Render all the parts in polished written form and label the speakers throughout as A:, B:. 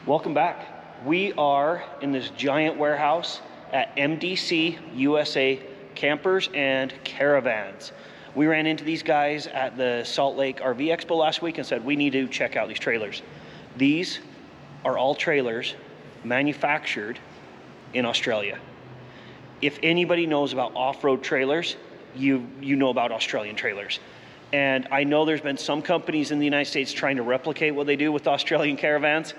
A: Welcome back. We are in this giant warehouse at MDC USA Campers and Caravans. We ran into these guys at the Salt Lake RV Expo last week and said we need to check out these trailers. These are all trailers manufactured in Australia. If anybody knows about off-road trailers, you know about Australian trailers. And I know there's been some companies in the United States trying to replicate what they do with Australian caravans,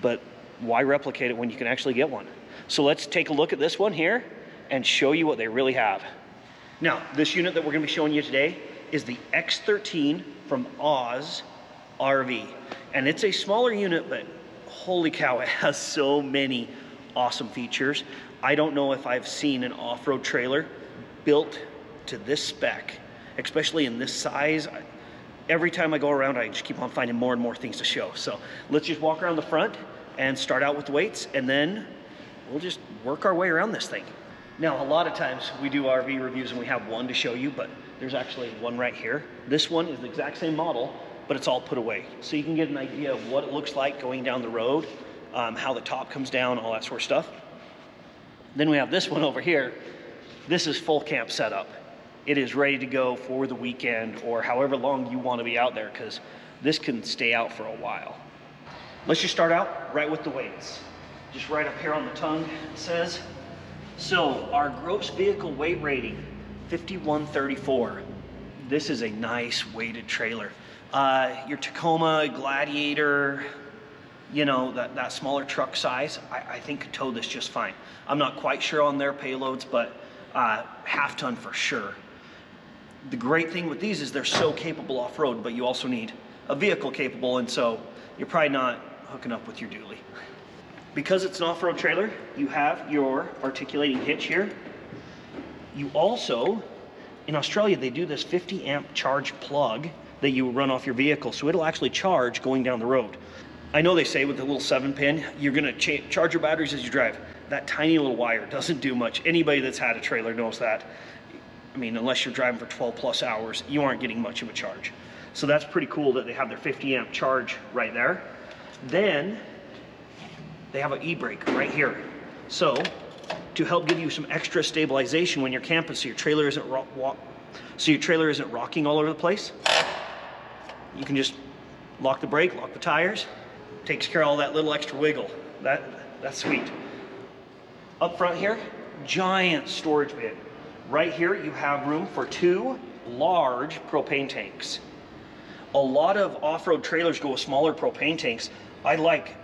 A: but why replicate it when you can actually get one? So let's take a look at this one here and show you what they really have. Now, this unit that we're gonna be showing you today is the X13 from Oz RV. And it's a smaller unit, but holy cow, it has so many awesome features. I don't know if I've seen an off-road trailer built to this spec, especially in this size. Every time I go around, I just keep on finding more and more things to show. So let's just walk around the front and start out with the weights, and then we'll just work our way around this thing. Now, a lot of times we do RV reviews and we have one to show you, but there's actually one right here. This one is the exact same model, but it's all put away. So you can get an idea of what it looks like going down the road, how the top comes down, all that sort of stuff. Then we have this one over here. This is full camp setup. It is ready to go for the weekend or however long you want to be out there, because this can stay out for a while. Let's just start out right with the weights. Just right up here on the tongue it says, so our gross vehicle weight rating, 5134. This is a nice weighted trailer. Your Tacoma, Gladiator, you know, that smaller truck size, I think could tow this just fine. I'm not quite sure on their payloads, but half ton for sure. The great thing with these is they're so capable off-road, but you also need a vehicle capable, and so you're probably not hooking up with your dually. Because it's an off-road trailer, you have your articulating hitch here. You also, in Australia, they do this 50 amp charge plug that you run off your vehicle, so it'll actually charge going down the road. I know they say with the little 7-pin, you're gonna charge your batteries as you drive. That tiny little wire doesn't do much. Anybody that's had a trailer knows that. I mean, unless you're driving for 12 plus hours, you aren't getting much of a charge. So that's pretty cool that they have their 50 amp charge right there. Then they have an e-brake right here. So to help give you some extra stabilization when you're camping, so your trailer isn't rocking all over the place, you can just lock the brake, lock the tires. Takes care of all that little extra wiggle. That's sweet. Up front here, giant storage bin. Right here, you have room for 2 large propane tanks. A lot of off-road trailers go with smaller propane tanks.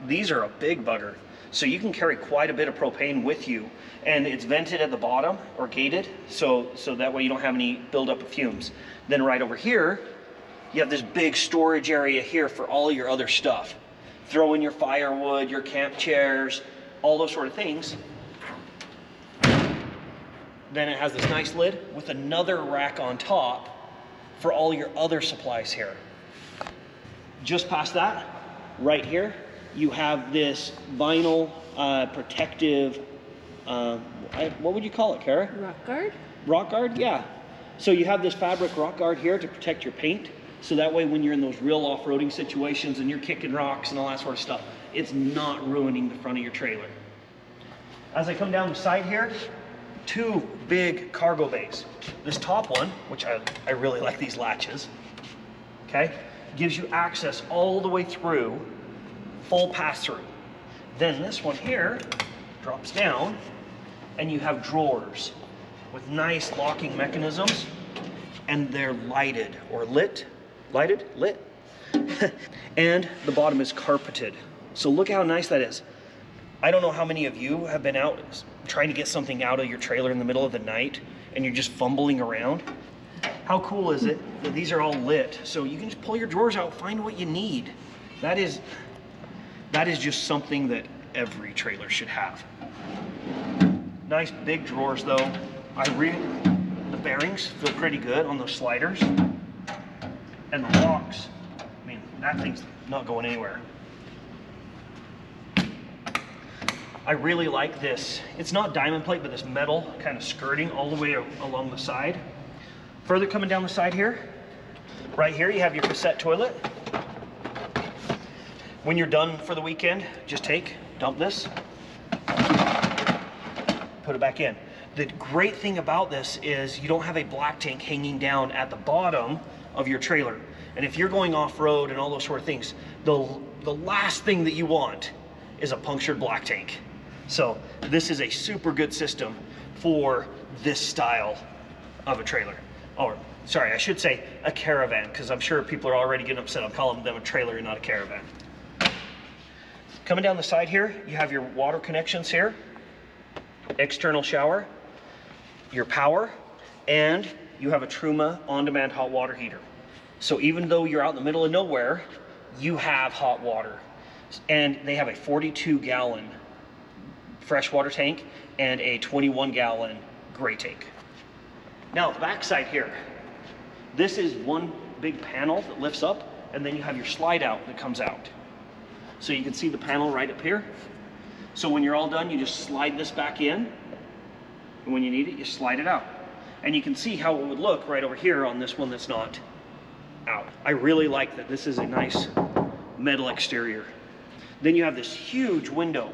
A: These are a big bugger. So you can carry quite a bit of propane with you, and it's vented at the bottom or gated, so that way you don't have any buildup of fumes. Then right over here, you have this big storage area here for all your other stuff. Throw in your firewood, your camp chairs, all those sort of things. Then it has this nice lid with another rack on top for all your other supplies here. Just past that, right here, you have this vinyl protective, what would you call it, Kara?
B: Rock guard?
A: Rock guard, yeah. So you have this fabric rock guard here to protect your paint. So that way when you're in those real off-roading situations and you're kicking rocks and all that sort of stuff, it's not ruining the front of your trailer. As I come down the side here, 2 big cargo bays. This top one, which I really like these latches, okay, gives you access all the way through, full pass-through. Then this one here drops down and you have drawers with nice locking mechanisms, and they're lighted or lit. And the bottom is carpeted. So look how nice that is. I don't know how many of you have been out trying to get something out of your trailer in the middle of the night and you're just fumbling around. How cool is it that these are all lit? So you can just pull your drawers out, find what you need. That is just something that every trailer should have. Nice big drawers though. The bearings feel pretty good on those sliders. And the locks, I mean, that thing's not going anywhere. I really like this. It's not diamond plate, but this metal kind of skirting all the way along the side. Further coming down the side here, right here you have your cassette toilet. When you're done for the weekend, just dump this, put it back in. The great thing about this is you don't have a black tank hanging down at the bottom of your trailer. And if you're going off-road and all those sort of things, the last thing that you want is a punctured black tank. So this is a super good system for this style of a trailer. Or, sorry, I should say a caravan, because I'm sure people are already getting upset. I'm calling them a trailer and not a caravan. Coming down the side here, you have your water connections here, external shower, your power, and you have a Truma on-demand hot water heater. So even though you're out in the middle of nowhere, you have hot water. And they have a 42-gallon freshwater tank and a 21-gallon gray tank. Now, the back side here, this is one big panel that lifts up, and then you have your slide out that comes out. So you can see the panel right up here. So when you're all done, you just slide this back in, and when you need it, you slide it out. And you can see how it would look right over here on this one that's not out. I really like that this is a nice metal exterior. Then you have this huge window.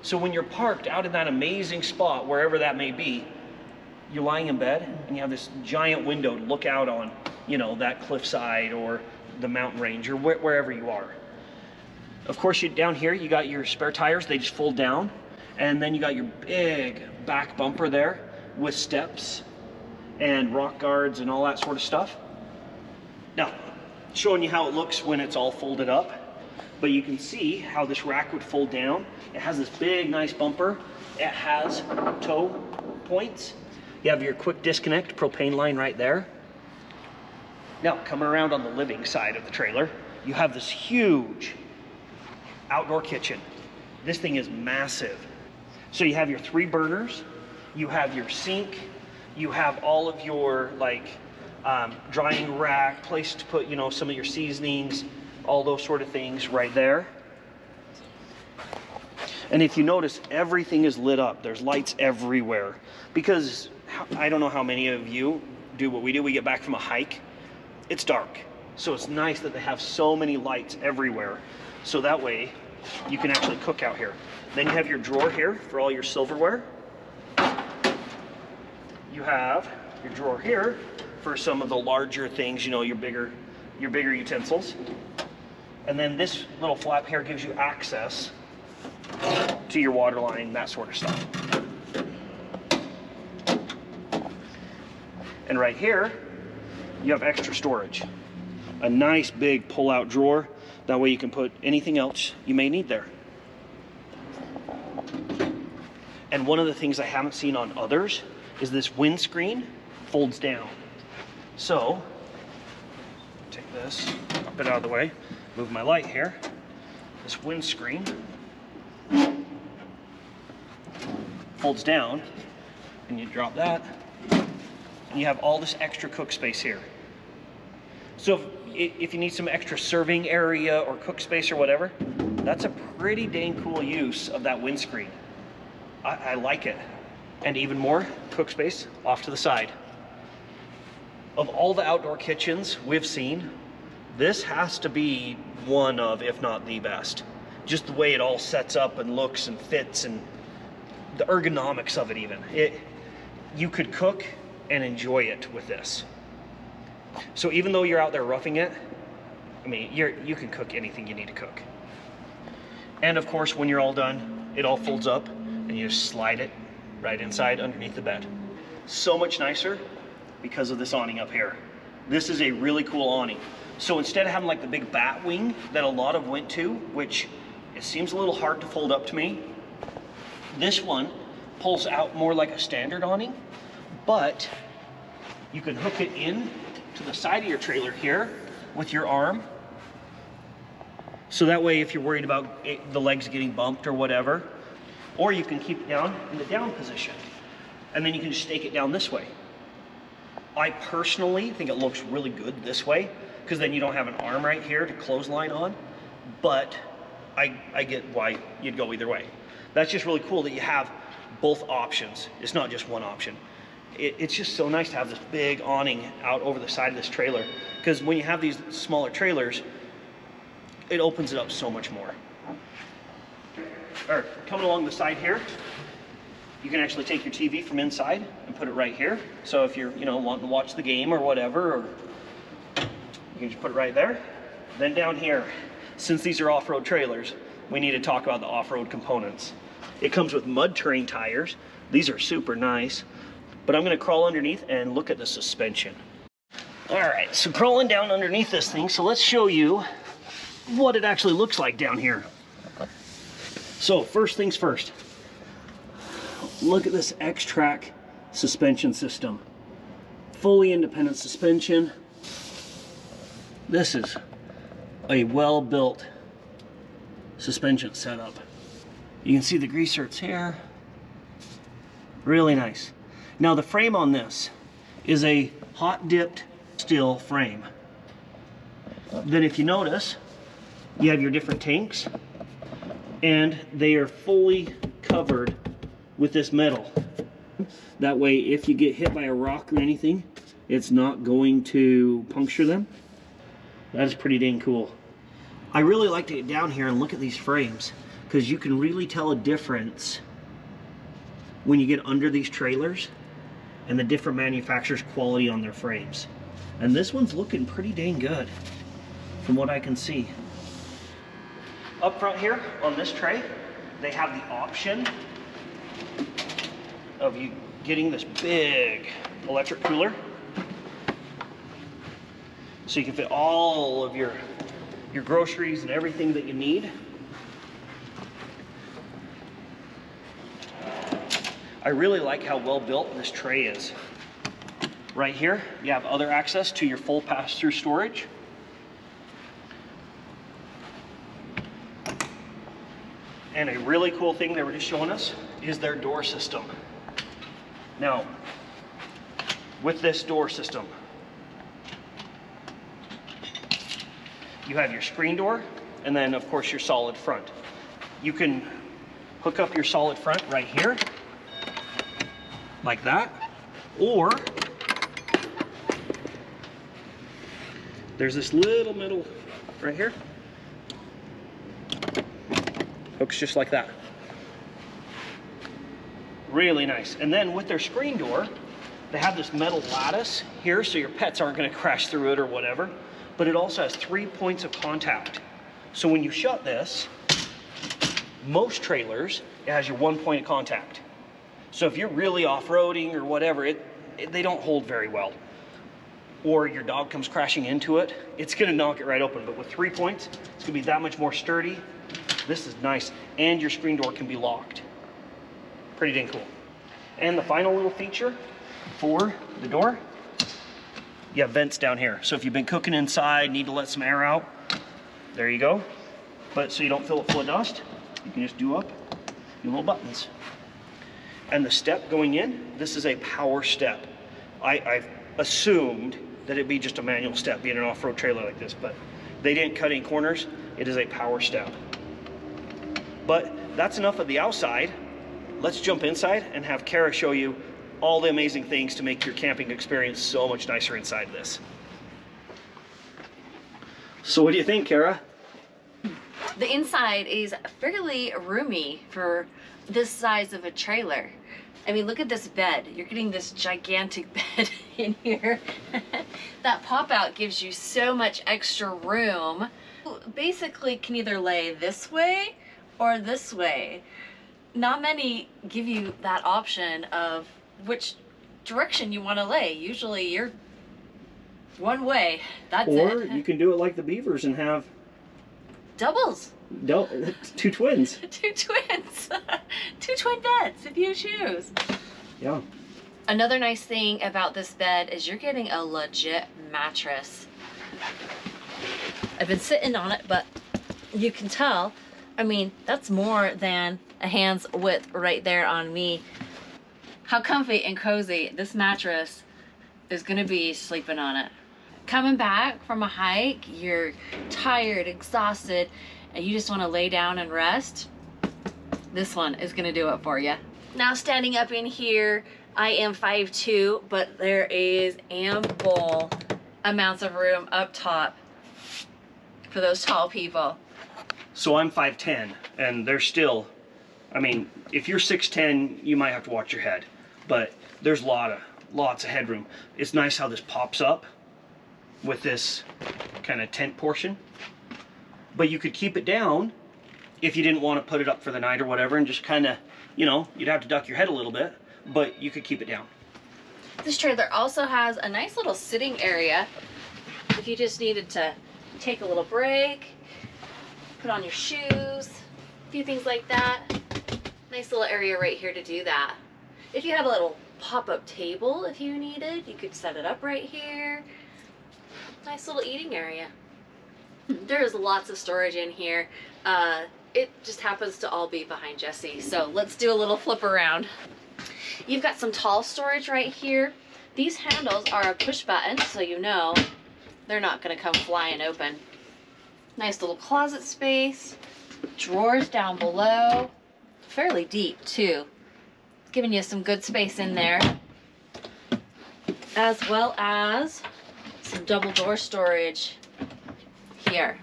A: So when you're parked out in that amazing spot, wherever that may be, you're lying in bed and you have this giant window to look out on, you know, that cliffside or the mountain range or wherever you are. Of course, down here, you got your spare tires. They just fold down. And then you got your big back bumper there with steps and rock guards and all that sort of stuff. Now, showing you how it looks when it's all folded up. But you can see how this rack would fold down. It has this big, nice bumper. It has tow points. You have your quick disconnect propane line right there. Now, coming around on the living side of the trailer, you have this huge outdoor kitchen. This thing is massive. So you have your 3 burners, you have your sink, you have all of your drying rack, place to put, you know, some of your seasonings, all those sort of things right there. And if you notice, everything is lit up. There's lights everywhere. Because I don't know how many of you do what we do. We get back from a hike. It's dark. So it's nice that they have so many lights everywhere. So that way you can actually cook out here. Then you have your drawer here for all your silverware. You have your drawer here for some of the larger things, you know, your bigger utensils. And then this little flap here gives you access to your water line, that sort of stuff. And right here, you have extra storage. A nice big pull-out drawer. That way you can put anything else you may need there. And one of the things I haven't seen on others is this windscreen folds down. So, take this, up it out of the way, move my light here. This windscreen folds down, and you drop that, and you have all this extra cook space here. So if you need some extra serving area or cook space or whatever, that's a pretty dang cool use of that windscreen. I like it. And even more cook space off to the side. Of all the outdoor kitchens we've seen, this has to be one of, if not the best. Just the way it all sets up and looks and fits, and the ergonomics of it even. You could cook and enjoy it with this. So even though you're out there roughing it, I mean, you can cook anything you need to cook. And of course, when you're all done, it all folds up and you just slide it right inside underneath the bed. So much nicer because of this awning up here. This is a really cool awning. So instead of having like the big bat wing that a lot of went to, which it seems a little hard to fold up to me, this one pulls out more like a standard awning, but you can hook it in to the side of your trailer here with your arm. So that way, if you're worried about the legs getting bumped or whatever, or you can keep it down in the down position, and then you can just stake it down this way. I personally think it looks really good this way, because then you don't have an arm right here to clothesline on, but I get why you'd go either way. That's just really cool that you have both options. It's not just one option. It's just so nice to have this big awning out over the side of this trailer, because when you have these smaller trailers, it opens it up so much more. Or coming along the side here, you can actually take your TV from inside and put it right here. So if you're, wanting to watch the game or whatever, or you can just put it right there. Then down here, since these are off-road trailers, we need to talk about the off-road components. It comes with mud terrain tires. These are super nice, but I'm gonna crawl underneath and look at the suspension. All right, so crawling down underneath this thing, so let's show you what it actually looks like down here. So first things first, look at this X-Track suspension system. Fully independent suspension. This is a well-built suspension setup. You can see the greasers here. Really nice. Now the frame on this is a hot dipped steel frame. Then if you notice, you have your different tanks, and they are fully covered with this metal. That way, if you get hit by a rock or anything, it's not going to puncture them. That is pretty dang cool. I really like to get down here and look at these frames, because you can really tell a difference when you get under these trailers and the different manufacturers' quality on their frames. And this one's looking pretty dang good from what I can see. Up front here on this tray, they have the option of you getting this big electric cooler. So you can fit all of your groceries and everything that you need. I really like how well built this tray is. Right here, you have other access to your full pass-through storage. And a really cool thing they were just showing us is their door system. Now, with this door system, you have your screen door, and then of course your solid front. You can hook up your solid front right here, like that, or there's this little middle right here. Hooks just like that. Really nice. And then with their screen door, they have this metal lattice here, so your pets aren't going to crash through it or whatever. But it also has 3 points of contact. So when you shut this, most trailers, it has your 1 point of contact. So if you're really off-roading or whatever, they don't hold very well. Or your dog comes crashing into it, it's going to knock it right open. But with 3 points, it's going to be that much more sturdy. This is nice, and your screen door can be locked. Pretty dang cool. And the final little feature for the door, you have vents down here. So if you've been cooking inside, need to let some air out, there you go. But so you don't fill it full of dust, you can just do up your little buttons. And the step going in, this is a power step. I've assumed that it'd be just a manual step being an off-road trailer like this, but they didn't cut any corners. It is a power step. But that's enough of the outside. Let's jump inside and have Kara show you all the amazing things to make your camping experience so much nicer inside this. So what do you think, Kara?
B: The inside is fairly roomy for this size of a trailer. I mean, look at this bed. You're getting this gigantic bed in here. That pop-out gives you so much extra room. Basically can either lay this way or this way. Not many give you that option of which direction you want to lay. Usually you're one way, that's it.
A: Or you can do it like the beavers and have
B: doubles.
A: Two twins.
B: Two twins. Two twin beds if you choose.
A: Yeah.
B: Another nice thing about this bed is you're getting a legit mattress. I've been sitting on it, but you can tell, I mean, that's more than a hand's width right there on me. How comfy and cozy this mattress is gonna be sleeping on it. Coming back from a hike, you're tired, exhausted, and you just wanna lay down and rest, this one is gonna do it for you. Now standing up in here, I am 5'2", but there is ample amounts of room up top for those tall people.
A: So I'm 5'10", and there's still, I mean, if you're 6'10", you might have to watch your head, but there's lots of headroom. It's nice how this pops up with this kind of tent portion, but you could keep it down if you didn't want to put it up for the night or whatever, and just kind of, you know, you'd have to duck your head a little bit, but you could keep it down.
B: This trailer also has a nice little sitting area if you just needed to take a little break, put on your shoes, a few things like that. Nice little area right here to do that. If you had a little pop-up table, if you needed, you could set it up right here. Nice little eating area. There's lots of storage in here. It just happens to all be behind Jesse. So let's do a little flip around. You've got some tall storage right here. These handles are a push button, so you know they're not gonna come flying open. Nice little closet space, drawers down below, fairly deep too. Giving you some good space in there, as well as some double door storage here.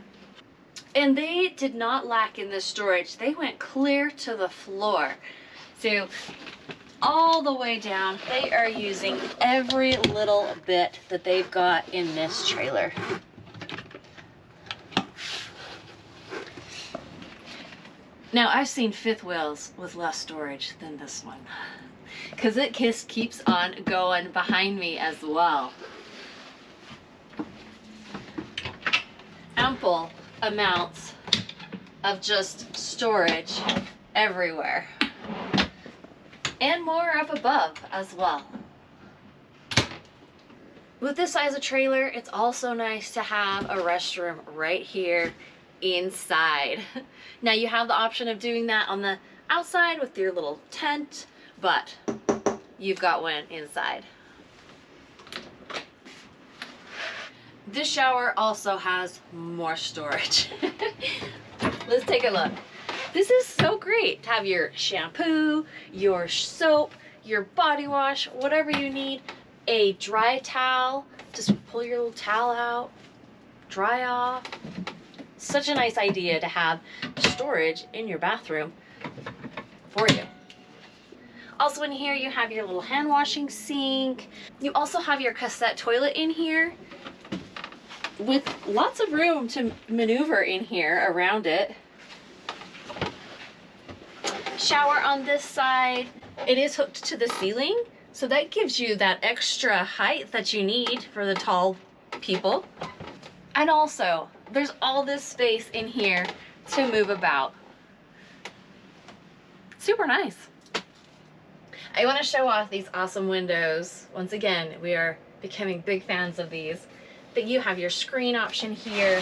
B: And they did not lack in this storage. They went clear to the floor. So all the way down, they are using every little bit that they've got in this trailer. Now, I've seen fifth wheels with less storage than this one, because it just keeps on going behind me as well. Ample amounts of just storage everywhere, and more up above as well. With this size of trailer, it's also nice to have a restroom right here inside. Now you have the option of doing that on the outside with your little tent, but you've got one inside. This shower also has more storage. Let's take a look. This is so great to have your shampoo, your soap, your body wash, whatever you need. A dry towel, just pull your little towel out, dry off. Such a nice idea to have storage in your bathroom for you. Also in here you have your little hand washing sink. You also have your cassette toilet in here with lots of room to maneuver in here around it. Shower on this side. It is hooked to the ceiling, so that gives you that extra height that you need for the tall people. And also, there's all this space in here to move about. Super nice. I want to show off these awesome windows. Once again, we are becoming big fans of these. But you have your screen option here,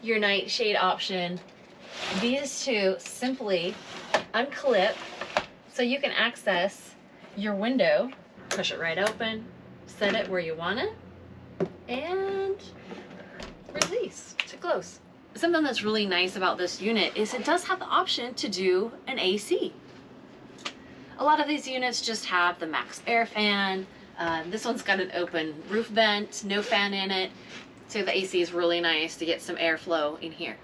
B: your nightshade option. These two simply unclip so you can access your window, push it right open, set it where you want it, and release to close. Something that's really nice about this unit is it does have the option to do an AC. A lot of these units just have the max air fan. This one's got an open roof vent, no fan in it, so the AC is really nice to get some airflow in here.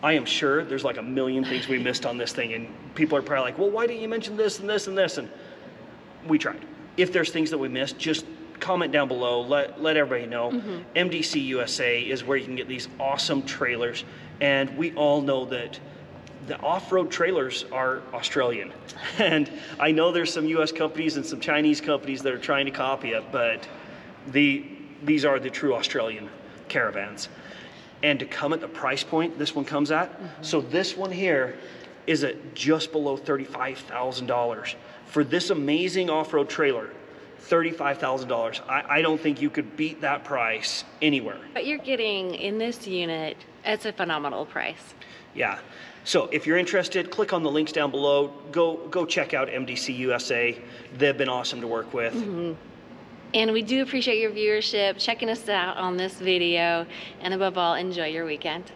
A: I am sure there's like a million things we missed on this thing, and people are probably like, well, why didn't you mention this and this and this? And we tried. If there's things that we missed, just comment down below, let everybody know. MDC USA is where you can get these awesome trailers, and we all know that the off-road trailers are Australian. And I know there's some US companies and some Chinese companies that are trying to copy it, but these are the true Australian caravans. And to come at the price point this one comes at, so this one here is at just below $35,000. For this amazing off-road trailer, $35,000. I don't think you could beat that price anywhere.
B: But you're getting in this unit, it's a phenomenal price.
A: Yeah. So if you're interested, click on the links down below. Go check out MDC USA. They've been awesome to work with.
B: And we do appreciate your viewership, checking us out on this video, and above all, enjoy your weekend.